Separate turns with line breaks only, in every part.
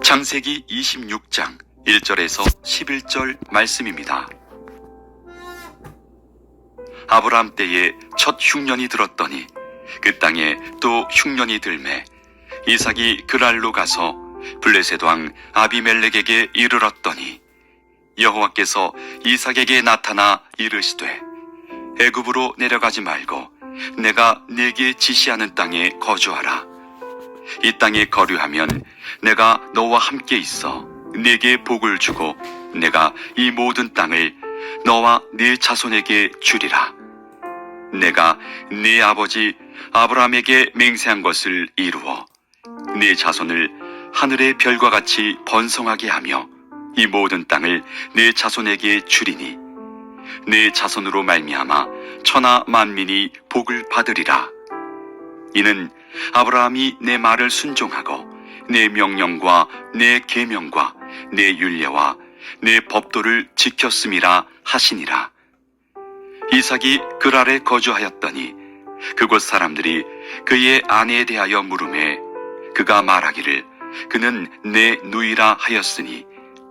창세기 26장 1절에서 11절 말씀입니다. 아브라함 때에 첫 흉년이 들었더니 그 땅에 또 흉년이 들매 이삭이 그랄로 가서 블레셋 왕 아비멜렉에게 이르렀더니 여호와께서 이삭에게 나타나 이르시되 애굽으로 내려가지 말고 내가 네게 지시하는 땅에 거주하라. 이 땅에 거류하면 내가 너와 함께 있어 네게 복을 주고 내가 이 모든 땅을 너와 네 자손에게 주리라. 내가 네 아버지 아브라함에게 맹세한 것을 이루어 네 자손을 하늘의 별과 같이 번성하게 하며 이 모든 땅을 네 자손에게 주리니 네 자손으로 말미암아 천하 만민이 복을 받으리라. 이는 아브라함이 내 말을 순종하고 내 명령과 내 계명과 내 율례와 내 법도를 지켰음이라 하시니라. 이삭이 그랄에 거주하였더니 그곳 사람들이 그의 아내에 대하여 물으매 그가 말하기를 그는 내 누이라 하였으니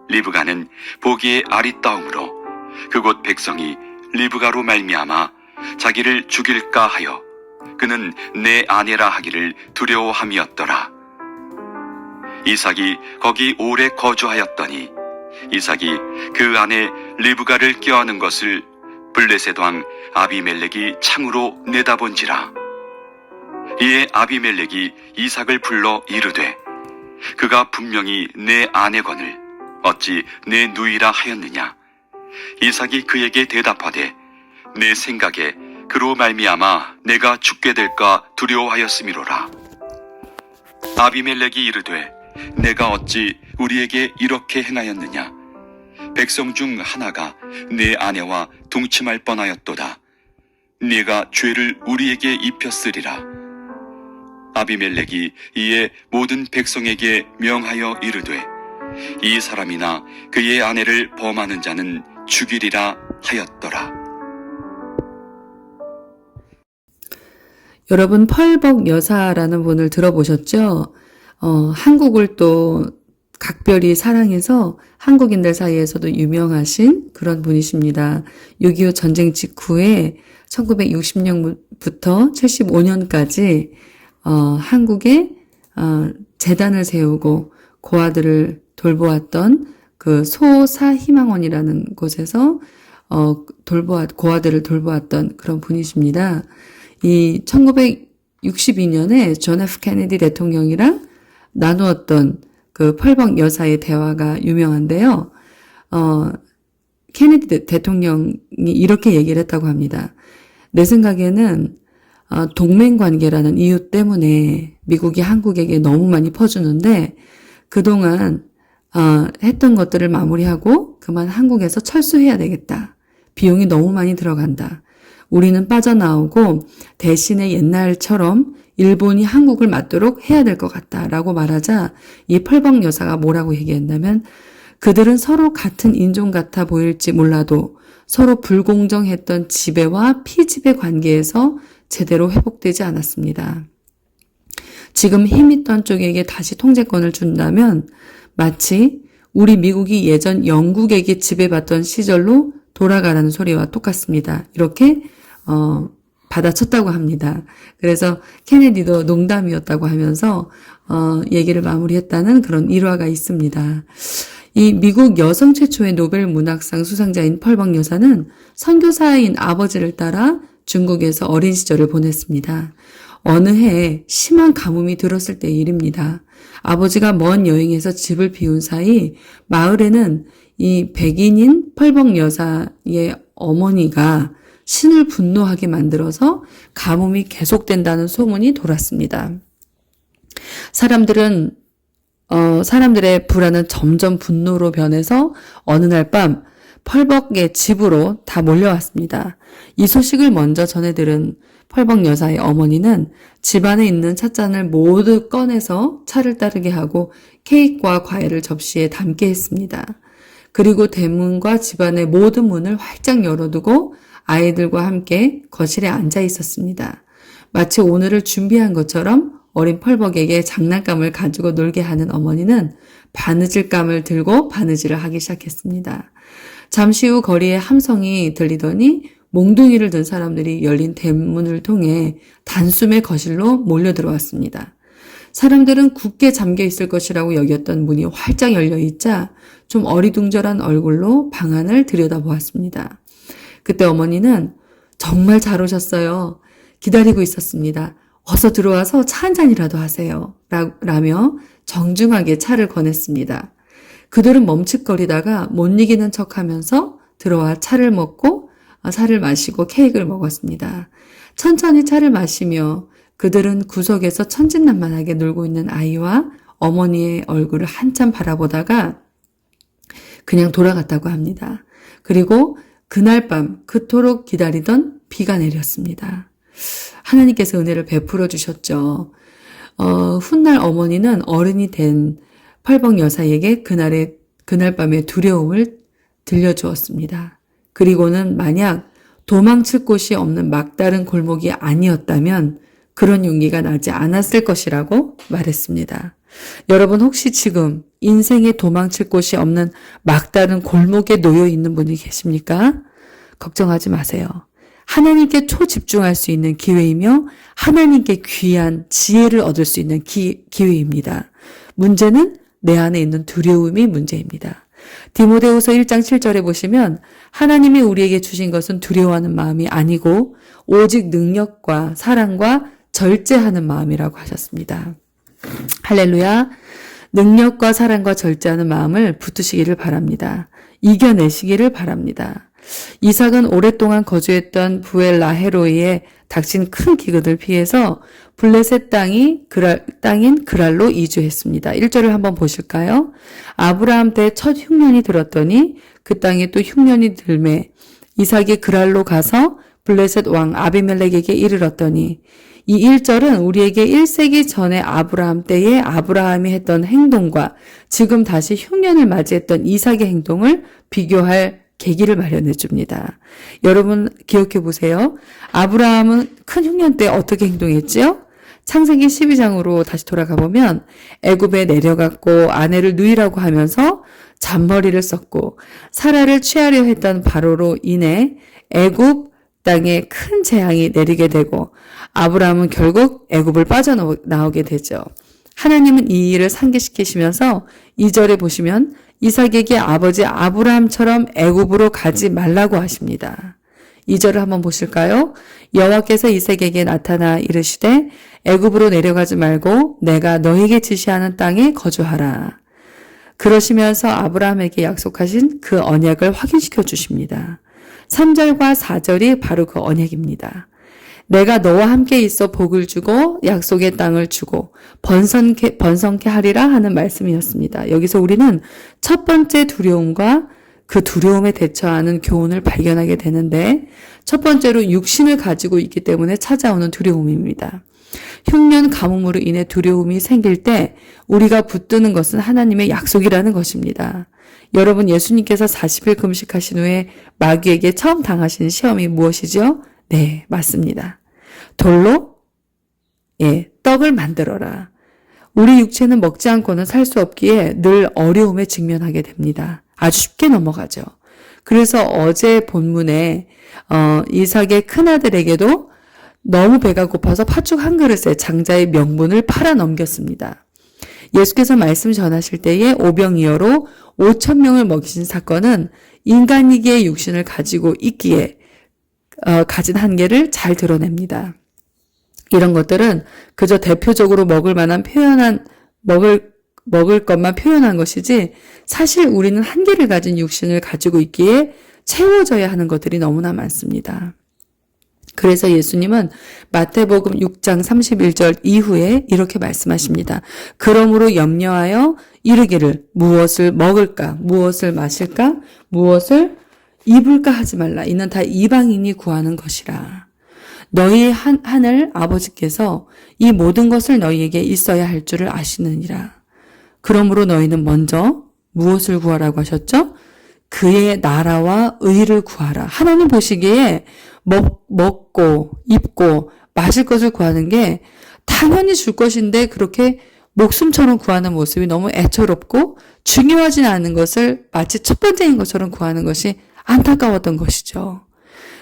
리브가는 보기에 아리따움으로 그곳 백성이 리브가로 말미암아 자기를 죽일까 하여 그는 내 아내라 하기를 두려워함이었더라. 이삭이 거기 오래 거주하였더니 이삭이 그 아내 리브가를 껴안은 것을 블레셋 왕 아비멜렉이 창으로 내다본지라. 이에 아비멜렉이 이삭을 불러 이르되 그가 분명히 내 아내거늘 어찌 내 누이라 하였느냐. 이삭이 그에게 대답하되 내 생각에 그로 말미암아 내가 죽게 될까 두려워하였음이로라. 아비멜렉이 이르되 내가 어찌 우리에게 이렇게 행하였느냐. 백성 중 하나가 내 아내와 동침할 뻔하였도다. 네가 죄를 우리에게 입혔으리라. 아비멜렉이 이에 모든 백성에게 명하여 이르되 이 사람이나 그의 아내를 범하는 자는 죽이리라 하였더라.
여러분, 펄벅 여사라는 분을 들어보셨죠? 한국을 또 각별히 사랑해서 한국인들 사이에서도 유명하신 그런 분이십니다. 6.25 전쟁 직후에 1960년부터 75년까지 한국에 재단을 세우고 고아들을 돌보았던 그 소사희망원이라는 곳에서 고아들을 돌보았던 그런 분이십니다. 이 1962년에 존 F 케네디 대통령이랑 나누었던 그 펄벅 여사의 대화가 유명한데요. 케네디 대통령이 이렇게 얘기를 했다고 합니다. 내 생각에는 동맹관계라는 이유 때문에 미국이 한국에게 너무 많이 퍼주는데 그동안 했던 것들을 마무리하고 그만 한국에서 철수해야 되겠다. 비용이 너무 많이 들어간다. 우리는 빠져나오고 대신에 옛날처럼 일본이 한국을 맞도록 해야 될 것 같다라고 말하자 이 펄벅 여사가 뭐라고 얘기했냐면 그들은 서로 같은 인종 같아 보일지 몰라도 서로 불공정했던 지배와 피지배 관계에서 제대로 회복되지 않았습니다. 지금 힘있던 쪽에게 다시 통제권을 준다면 마치 우리 미국이 예전 영국에게 지배받던 시절로 돌아가라는 소리와 똑같습니다. 이렇게 받아쳤다고 합니다. 그래서 케네디도 농담이었다고 하면서 얘기를 마무리했다는 그런 일화가 있습니다. 이 미국 여성 최초의 노벨 문학상 수상자인 펄벅 여사는 선교사인 아버지를 따라 중국에서 어린 시절을 보냈습니다. 어느 해에 심한 가뭄이 들었을 때의 일입니다. 아버지가 먼 여행에서 집을 비운 사이 마을에는 이 백인인 펄벅 여사의 어머니가 신을 분노하게 만들어서 가뭄이 계속된다는 소문이 돌았습니다. 사람들의 불안은 점점 분노로 변해서 어느 날 밤 펄벅의 집으로 다 몰려왔습니다. 이 소식을 먼저 전해들은 펄벅 여사의 어머니는 집안에 있는 찻잔을 모두 꺼내서 차를 따르게 하고 케이크와 과일을 접시에 담게 했습니다. 그리고 대문과 집안의 모든 문을 활짝 열어두고 아이들과 함께 거실에 앉아 있었습니다. 마치 오늘을 준비한 것처럼 어린 펄벅에게 장난감을 가지고 놀게 하는 어머니는 바느질감을 들고 바느질을 하기 시작했습니다. 잠시 후 거리에 함성이 들리더니 몽둥이를 든 사람들이 열린 대문을 통해 단숨에 거실로 몰려 들어왔습니다. 사람들은 굳게 잠겨 있을 것이라고 여겼던 문이 활짝 열려 있자 좀 어리둥절한 얼굴로 방 안을 들여다보았습니다. 그때 어머니는 정말 잘 오셨어요. 기다리고 있었습니다. 어서 들어와서 차 한 잔이라도 하세요. 라며 정중하게 차를 권했습니다. 그들은 멈칫거리다가 못 이기는 척하면서 들어와 차를 마시고 케이크를 먹었습니다. 천천히 차를 마시며 그들은 구석에서 천진난만하게 놀고 있는 아이와 어머니의 얼굴을 한참 바라보다가 그냥 돌아갔다고 합니다. 그리고 그날 밤 그토록 기다리던 비가 내렸습니다. 하나님께서 은혜를 베풀어 주셨죠. 훗날 어머니는 어른이 된 펄벅 여사에게 그날 밤의 두려움을 들려주었습니다. 그리고는 만약 도망칠 곳이 없는 막다른 골목이 아니었다면 그런 용기가 나지 않았을 것이라고 말했습니다. 여러분 혹시 지금 인생에 도망칠 곳이 없는 막다른 골목에 놓여 있는 분이 계십니까? 걱정하지 마세요. 하나님께 초집중할 수 있는 기회이며 하나님께 귀한 지혜를 얻을 수 있는 기회입니다. 문제는 내 안에 있는 두려움이 문제입니다. 디모데후서 1장 7절에 보시면 하나님이 우리에게 주신 것은 두려워하는 마음이 아니고 오직 능력과 사랑과 절제하는 마음이라고 하셨습니다. 할렐루야. 능력과 사랑과 절제하는 마음을 붙드시기를 바랍니다. 이겨내시기를 바랍니다. 이삭은 오랫동안 거주했던 부엘라헤로이에 닥친 큰 기근을 피해서 블레셋 땅인 그랄로 이주했습니다. 1절을 한번 보실까요? 아브라함 때 첫 흉년이 들었더니 그 땅에 또 흉년이 들매 이삭이 그랄로 가서 블레셋 왕 아비멜렉에게 이르렀더니 이 1절은 우리에게 1세기 전에 아브라함 때에 아브라함이 했던 행동과 지금 다시 흉년을 맞이했던 이삭의 행동을 비교할 계기를 마련해 줍니다. 여러분 기억해 보세요. 아브라함은 큰 흉년 때 어떻게 행동했지요? 창세기 12장으로 다시 돌아가 보면 애굽에 내려갔고 아내를 누이라고 하면서 잔머리를 썼고 사라를 취하려 했던 바로로 인해 애굽 땅에 큰 재앙이 내리게 되고 아브라함은 결국 애굽을 빠져나오게 되죠. 하나님은 이 일을 상기시키시면서 2절에 보시면 이삭에게 아버지 아브라함처럼 애굽으로 가지 말라고 하십니다. 2절을 한번 보실까요? 여호와께서 이삭에게 나타나 이르시되 애굽으로 내려가지 말고 내가 너에게 지시하는 땅에 거주하라. 그러시면서 아브라함에게 약속하신 그 언약을 확인시켜 주십니다. 3절과 4절이 바로 그 언약입니다. 내가 너와 함께 있어 복을 주고 약속의 땅을 주고 번성케 하리라 하는 말씀이었습니다. 여기서 우리는 첫 번째 두려움과 그 두려움에 대처하는 교훈을 발견하게 되는데 첫 번째로 육신을 가지고 있기 때문에 찾아오는 두려움입니다. 흉년 가뭄으로 인해 두려움이 생길 때 우리가 붙드는 것은 하나님의 약속이라는 것입니다. 여러분 예수님께서 40일 금식하신 후에 마귀에게 처음 당하신 시험이 무엇이죠? 네, 맞습니다. 돌로 떡을 만들어라. 우리 육체는 먹지 않고는 살 수 없기에 늘 어려움에 직면하게 됩니다. 아주 쉽게 넘어가죠. 그래서 어제 본문에 이삭의 큰아들에게도 너무 배가 고파서 팥죽 한 그릇에 장자의 명분을 팔아 넘겼습니다. 예수께서 말씀 전하실 때에 오병이어로 5,000명을 먹이신 사건은 인간이기의 육신을 가지고 있기에 가진 한계를 잘 드러냅니다. 이런 것들은 그저 대표적으로 먹을 것만 표현한 것이지 사실 우리는 한계를 가진 육신을 가지고 있기에 채워져야 하는 것들이 너무나 많습니다. 그래서 예수님은 마태복음 6장 31절 이후에 이렇게 말씀하십니다. 그러므로 염려하여 이르기를 무엇을 먹을까, 무엇을 마실까, 무엇을 입을까 하지 말라. 이는 다 이방인이 구하는 것이라. 너희 하늘 아버지께서 이 모든 것을 너희에게 있어야 할 줄을 아시느니라. 그러므로 너희는 먼저 무엇을 구하라고 하셨죠? 그의 나라와 의를 구하라. 하나님 보시기에 먹고 입고 마실 것을 구하는 게 당연히 줄 것인데 그렇게 목숨처럼 구하는 모습이 너무 애처롭고 중요하지 않은 것을 마치 첫 번째인 것처럼 구하는 것이 안타까웠던 것이죠.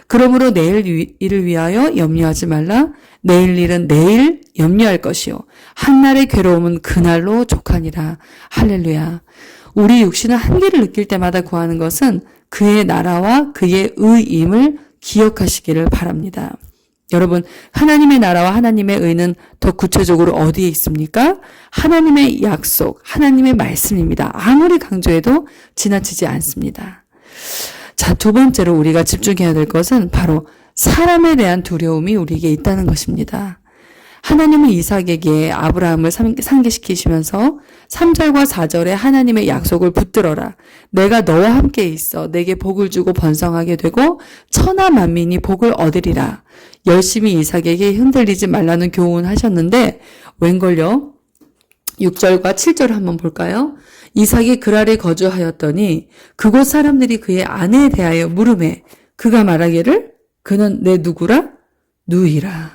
그러므로 내일 일을 위하여 염려하지 말라. 내일 일은 내일 염려할 것이요. 한날의 괴로움은 그날로 족하니라. 할렐루야. 우리 육신은 한계를 느낄 때마다 구하는 것은 그의 나라와 그의 의임을 기억하시기를 바랍니다. 여러분, 하나님의 나라와 하나님의 의는 더 구체적으로 어디에 있습니까? 하나님의 약속, 하나님의 말씀입니다. 아무리 강조해도 지나치지 않습니다. 자, 두 번째로 우리가 집중해야 될 것은 바로 사람에 대한 두려움이 우리에게 있다는 것입니다. 하나님은 이삭에게 아브라함을 상기시키시면서 3절과 4절에 하나님의 약속을 붙들어라. 내가 너와 함께 있어 내게 복을 주고 번성하게 되고 천하 만민이 복을 얻으리라. 열심히 이삭에게 흔들리지 말라는 교훈하셨는데 웬걸요? 6절과 7절 한번 볼까요? 이삭이 그랄에 거주하였더니 그곳 사람들이 그의 아내에 대하여 물으매 그가 말하기를 그는 내 누구라? 누이라.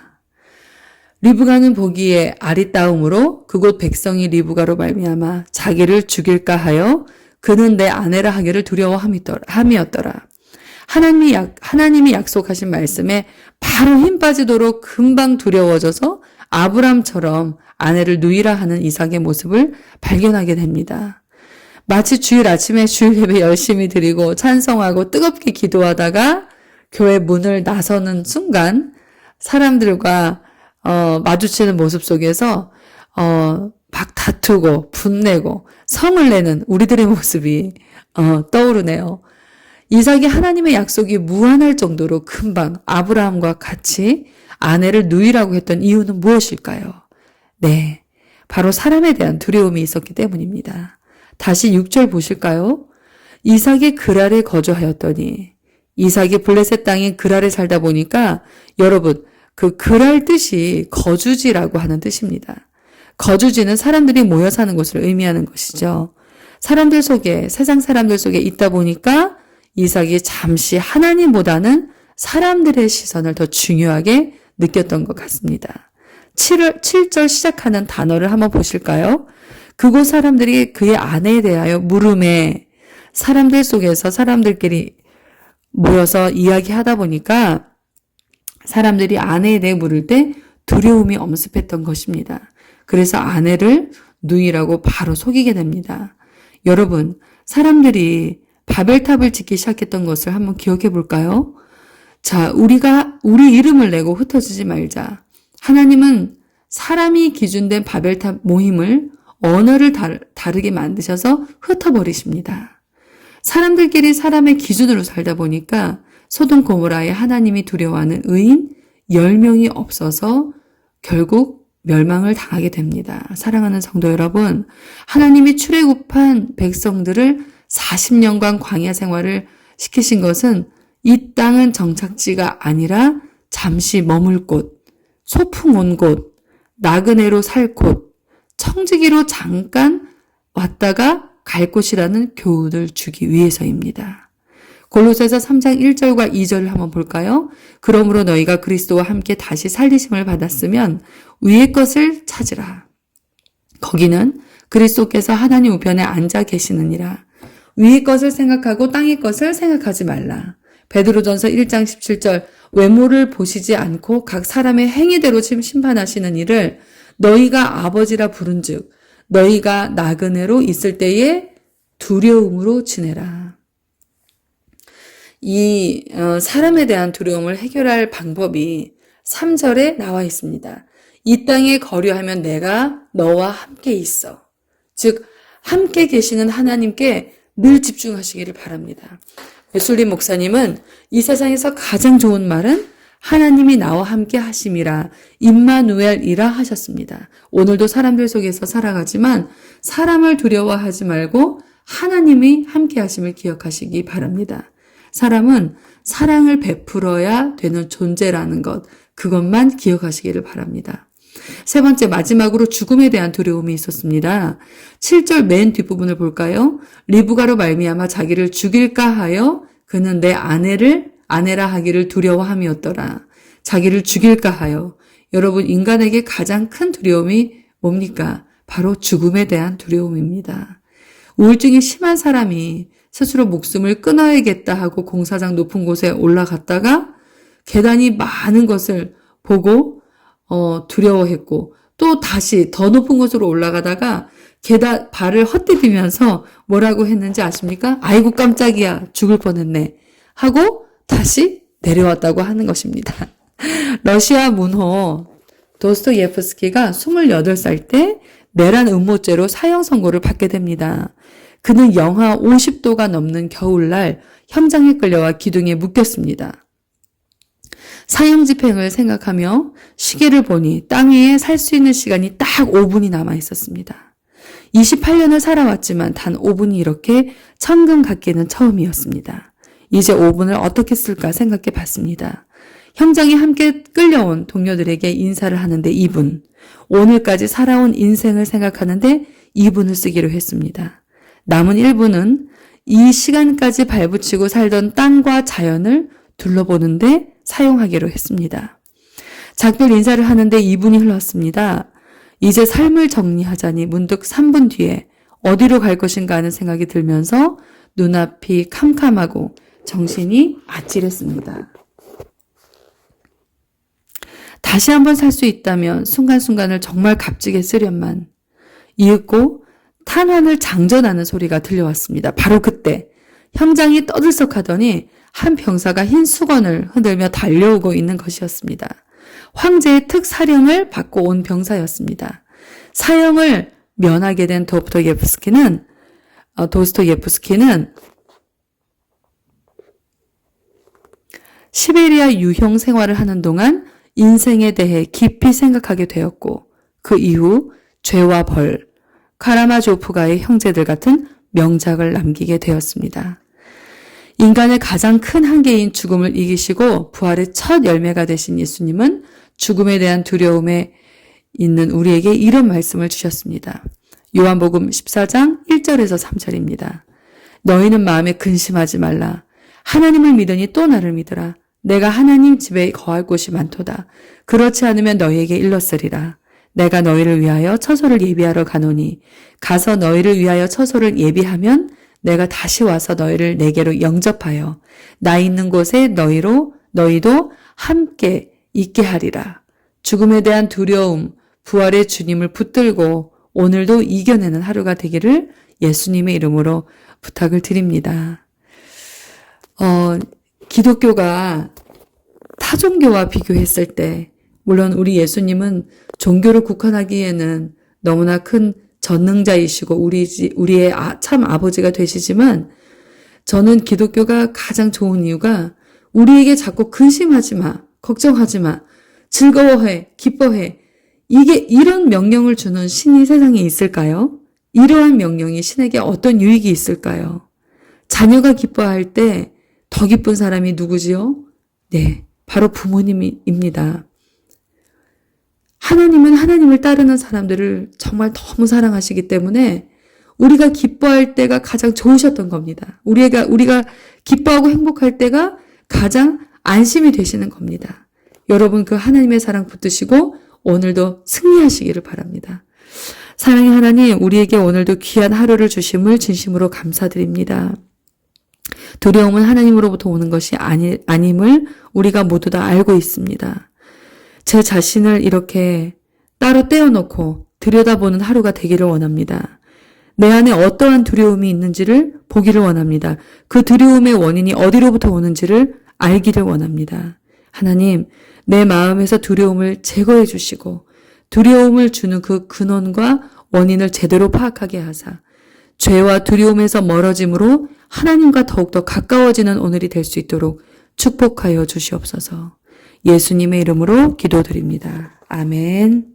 리브가는 보기에 아리따움으로 그곳 백성이 리브가로 말미암아 자기를 죽일까 하여 그는 내 아내라 하기를 두려워함이었더라. 하나님이 약속하신 말씀에 바로 힘 빠지도록 금방 두려워져서 아브람처럼 아내를 누이라 하는 이삭의 모습을 발견하게 됩니다. 마치 주일 아침에 주일 예배 열심히 드리고 찬송하고 뜨겁게 기도하다가 교회 문을 나서는 순간 사람들과 마주치는 모습 속에서 막 다투고 분내고 성을 내는 우리들의 모습이 떠오르네요. 이삭이 하나님의 약속이 무한할 정도로 금방 아브라함과 같이 아내를 누이라고 했던 이유는 무엇일까요? 네, 바로 사람에 대한 두려움이 있었기 때문입니다. 다시 6절 보실까요? 이삭이 그랄에 거주하였더니 이삭이 블레셋 땅인 그랄에 살다 보니까 여러분 그 그랄 뜻이 거주지라고 하는 뜻입니다. 거주지는 사람들이 모여 사는 곳을 의미하는 것이죠. 사람들 속에 세상 사람들 속에 있다 보니까 이삭이 잠시 하나님보다는 사람들의 시선을 더 중요하게 느꼈던 것 같습니다. 7절 시작하는 단어를 한번 보실까요? 그곳 사람들이 그의 아내에 대하여 물음에 사람들 속에서 사람들끼리 모여서 이야기하다 보니까 사람들이 아내에 대해 물을 때 두려움이 엄습했던 것입니다. 그래서 아내를 누이라고 바로 속이게 됩니다. 여러분, 사람들이 바벨탑을 짓기 시작했던 것을 한번 기억해 볼까요? 자, 우리가 우리 이름을 내고 흩어지지 말자. 하나님은 사람이 기준된 바벨탑 모임을 언어를 다르게 만드셔서 흩어버리십니다. 사람들끼리 사람의 기준으로 살다 보니까 소돔 고모라에 하나님이 두려워하는 의인 10명이 없어서 결국 멸망을 당하게 됩니다. 사랑하는 성도 여러분, 하나님이 출애굽한 백성들을 40년간 광야 생활을 시키신 것은 이 땅은 정착지가 아니라 잠시 머물 곳, 소풍 온 곳, 나그네로 살 곳, 청지기로 잠깐 왔다가 갈 곳이라는 교훈을 주기 위해서입니다. 골로새서 3장 1절과 2절을 한번 볼까요? 그러므로 너희가 그리스도와 함께 다시 살리심을 받았으면 위의 것을 찾으라. 거기는 그리스도께서 하나님 우편에 앉아 계시느니라. 위의 것을 생각하고 땅의 것을 생각하지 말라. 베드로전서 1장 17절 외모를 보시지 않고 각 사람의 행위대로 심판하시는 이를 너희가 아버지라 부른즉 너희가 나그네로 있을 때에 두려움으로 지내라. 이 사람에 대한 두려움을 해결할 방법이 3절에 나와 있습니다. 이 땅에 거류하면 내가 너와 함께 있어. 즉 함께 계시는 하나님께 늘 집중하시기를 바랍니다. 웨슬리 목사님은 이 세상에서 가장 좋은 말은 하나님이 나와 함께 하심이라 임마누엘이라 하셨습니다. 오늘도 사람들 속에서 살아가지만 사람을 두려워하지 말고 하나님이 함께 하심을 기억하시기 바랍니다. 사람은 사랑을 베풀어야 되는 존재라는 것, 그것만 기억하시기를 바랍니다. 세 번째, 마지막으로 죽음에 대한 두려움이 있었습니다. 7절 맨 뒷부분을 볼까요? 리브가로 말미암아 자기를 죽일까 하여 그는 내 아내라 하기를 두려워함이었더라. 자기를 죽일까 하여. 여러분, 인간에게 가장 큰 두려움이 뭡니까? 바로 죽음에 대한 두려움입니다. 우울증이 심한 사람이 스스로 목숨을 끊어야겠다 하고 공사장 높은 곳에 올라갔다가 계단이 많은 것을 보고 두려워했고, 또 다시 더 높은 곳으로 올라가다가 계단 발을 헛디디면서 뭐라고 했는지 아십니까? 아이고 깜짝이야, 죽을 뻔했네 하고 다시 내려왔다고 하는 것입니다. 러시아 문호 도스토예프스키가 28살 때 내란 음모죄로 사형 선고를 받게 됩니다. 그는 영하 50도가 넘는 겨울날 현장에 끌려와 기둥에 묶였습니다. 사형 집행을 생각하며 시계를 보니 땅 위에 살 수 있는 시간이 딱 5분이 남아 있었습니다. 28년을 살아왔지만 단 5분이 이렇게 천금 같기는 처음이었습니다. 이제 5분을 어떻게 쓸까 생각해 봤습니다. 형장에 함께 끌려온 동료들에게 인사를 하는데 2분, 오늘까지 살아온 인생을 생각하는데 2분을 쓰기로 했습니다. 남은 1분은 이 시간까지 발붙이고 살던 땅과 자연을 둘러보는데 사용하기로 했습니다. 작별 인사를 하는데 2분이 흘렀습니다. 이제 삶을 정리하자니 문득 3분 뒤에 어디로 갈 것인가 하는 생각이 들면서 눈앞이 캄캄하고 정신이 아찔했습니다. 다시 한번 살 수 있다면 순간순간을 정말 값지게 쓰련만. 이윽고 탄환을 장전하는 소리가 들려왔습니다. 바로 그때 형장이 떠들썩하더니 한 병사가 흰 수건을 흔들며 달려오고 있는 것이었습니다. 황제의 특사령을 받고 온 병사였습니다. 사형을 면하게 된 도스토예프스키는 시베리아 유형 생활을 하는 동안 인생에 대해 깊이 생각하게 되었고, 그 이후 죄와 벌, 카라마조프가의 형제들 같은 명작을 남기게 되었습니다. 인간의 가장 큰 한계인 죽음을 이기시고 부활의 첫 열매가 되신 예수님은 죽음에 대한 두려움에 있는 우리에게 이런 말씀을 주셨습니다. 요한복음 14장 1절에서 3절입니다. 너희는 마음에 근심하지 말라. 하나님을 믿으니 또 나를 믿으라. 내가 하나님 집에 거할 곳이 많도다. 그렇지 않으면 너희에게 일렀으리라. 내가 너희를 위하여 처소를 예비하러 가노니 가서 너희를 위하여 처소를 예비하면 내가 다시 와서 너희를 내게로 영접하여 나 있는 곳에 너희도 함께 있게 하리라. 죽음에 대한 두려움, 부활의 주님을 붙들고 오늘도 이겨내는 하루가 되기를 예수님의 이름으로 부탁을 드립니다. 기독교가 타종교와 비교했을 때, 물론 우리 예수님은 종교를 국한하기에는 너무나 큰 전능자이시고 우리의 참 아버지가 되시지만, 저는 기독교가 가장 좋은 이유가 우리에게 자꾸 근심하지 마, 걱정하지 마, 즐거워해, 기뻐해, 이런 명령을 주는 신이 세상에 있을까요? 이러한 명령이 신에게 어떤 유익이 있을까요? 자녀가 기뻐할 때 더 기쁜 사람이 누구지요? 네, 바로 부모님입니다. 하나님은 하나님을 따르는 사람들을 정말 너무 사랑하시기 때문에 우리가 기뻐할 때가 가장 좋으셨던 겁니다. 우리가 기뻐하고 행복할 때가 가장 안심이 되시는 겁니다. 여러분, 그 하나님의 사랑 붙드시고 오늘도 승리하시기를 바랍니다. 사랑의 하나님, 우리에게 오늘도 귀한 하루를 주심을 진심으로 감사드립니다. 두려움은 하나님으로부터 오는 것이 아님을 우리가 모두 다 알고 있습니다. 제 자신을 이렇게 따로 떼어놓고 들여다보는 하루가 되기를 원합니다. 내 안에 어떠한 두려움이 있는지를 보기를 원합니다. 그 두려움의 원인이 어디로부터 오는지를 알기를 원합니다. 하나님, 내 마음에서 두려움을 제거해 주시고 두려움을 주는 그 근원과 원인을 제대로 파악하게 하사 죄와 두려움에서 멀어짐으로 하나님과 더욱더 가까워지는 오늘이 될 수 있도록 축복하여 주시옵소서. 예수님의 이름으로 기도드립니다. 아멘.